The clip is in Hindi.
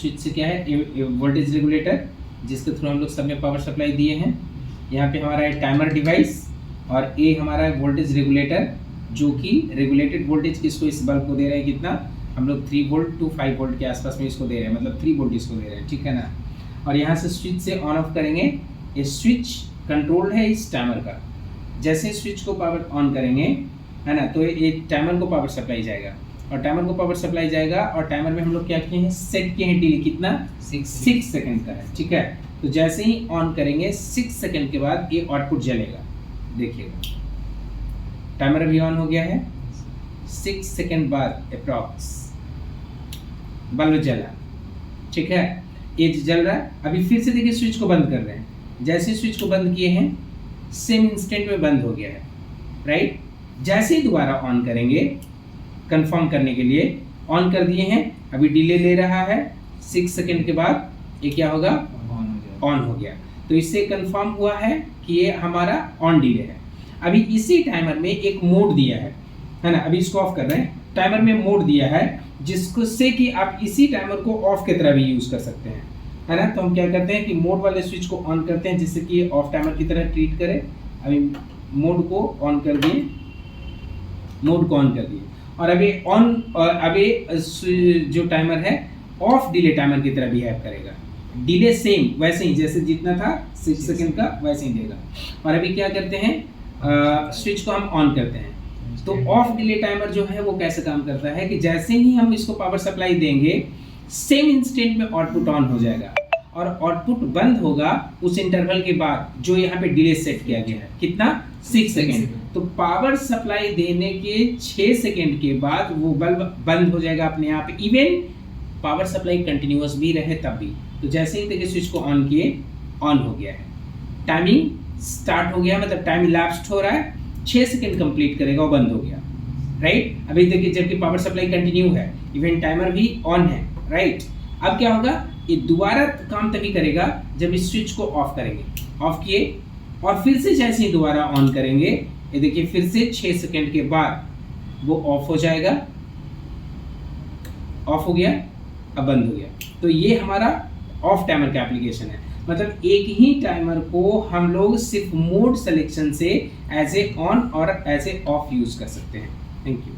स्विच से क्या है, वोल्टेज रेगुलेटर जिसके थ्रू हम लोग सब में पावर सप्लाई दिए हैं। यहाँ पे हमारा है टाइमर डिवाइस और ए हमारा है वोल्टेज रेगुलेटर, जो कि रेगुलेटेड वोल्टेज किसको, इस बल्ब को दे रहे हैं कितना, हम लोग 3 वोल्ट टू 5 वोल्ट के आसपास में इसको दे रहे हैं, मतलब 3 वोल्ट इसको दे रहे हैं, ठीक है ना। और यहाँ से स्विच से ऑन ऑफ करेंगे। ये स्विच कंट्रोल है इस टाइमर का। जैसे स्विच को पावर ऑन करेंगे, है ना, तो ये टाइमर को पावर सप्लाई जाएगा और टाइमर को पावर सप्लाई जाएगा। और टाइमर में हम लोग क्या किए हैं, सेट किए हैं डिले कितना, 6 सेकंड का है, ठीक है। तो जैसे ही ऑन करेंगे 6 सेकंड के बाद ये आउटपुट जलेगा, देखिएगा टाइमर अभी ऑन हो गया है। 6 सेकंड बाद अप्रॉक्स बल्ब जला, ठीक है, ये जल रहा है। अभी फिर से देखिए स्विच को बंद कर रहे हैं, जैसे स्विच को बंद किए हैं सेम इंस्टेंट में बंद हो गया है, राइट। जैसे ही दोबारा ऑन करेंगे कंफर्म करने के लिए, ऑन कर दिए हैं, अभी डिले ले रहा है, 6 सेकंड के बाद ये क्या होगा, ऑन हो गया। तो इससे कंफर्म हुआ है कि ये हमारा ऑन डिले है। अभी इसी टाइमर में एक मोड दिया है ना, अभी इसको ऑफ कर रहे हैं। टाइमर में मोड दिया है जिसको से कि आप इसी टाइमर को ऑफ की तरह भी यूज कर सकते हैं, है ना। तो हम क्या करते हैं कि मोड वाले स्विच को ऑन करते हैं जिससे कि ये ऑफ टाइमर की तरह ट्रीट करे। अभी मोड को ऑन कर दिए, मोड को ऑन कर दिए और अभी ऑन, अभी जो टाइमर है ऑफ डिले टाइमर की तरह बिहेव करेगा। डिले सेम वैसे ही जैसे जितना था 6 सेकंड का वैसे ही देगा। और अभी क्या करते हैं, स्विच को हम ऑन करते हैं। तो ऑफ डिले टाइमर जो है वो कैसे काम करता है कि जैसे ही हम इसको पावर सप्लाई देंगे सेम इंस्टेंट में आउटपुट ऑन हो जाएगा और आउटपुट बंद होगा उस इंटरवल के बाद जो यहाँ पे डिले सेट किया गया है, कितना, 6 सेकंड। तो पावर सप्लाई देने के 6 सेकंड के बाद वो बल्ब बंद हो जाएगा अपने आप, इवन पावर सप्लाई कंटिन्यूअस भी रहे तब भी। तो जैसे ही देखिए स्विच को ऑन किए, ऑन हो गया है, टाइमिंग स्टार्ट हो गया, मतलब टाइम इलैप्स्ड हो रहा है, 6 सेकंड कंप्लीट करेगा, वो बंद हो गया, राइट। अभी देखिए जबकि पावर सप्लाई कंटिन्यू है, इवन टाइमर भी ऑन है, राइट। अब क्या होगा, ये दोबारा काम तभी करेगा जब इस स्विच को ऑफ करेंगे। ऑफ किए और फिर से जैसे ही दोबारा ऑन करेंगे, ये देखिए फिर से 6 सेकंड के बाद वो ऑफ हो जाएगा, ऑफ हो गया, अब बंद हो गया। तो ये हमारा ऑफ टाइमर का एप्लीकेशन है। मतलब एक ही टाइमर को हम लोग सिर्फ मोड सिलेक्शन से एज ए ऑन और एज ए ऑफ यूज कर सकते हैं। Thank you.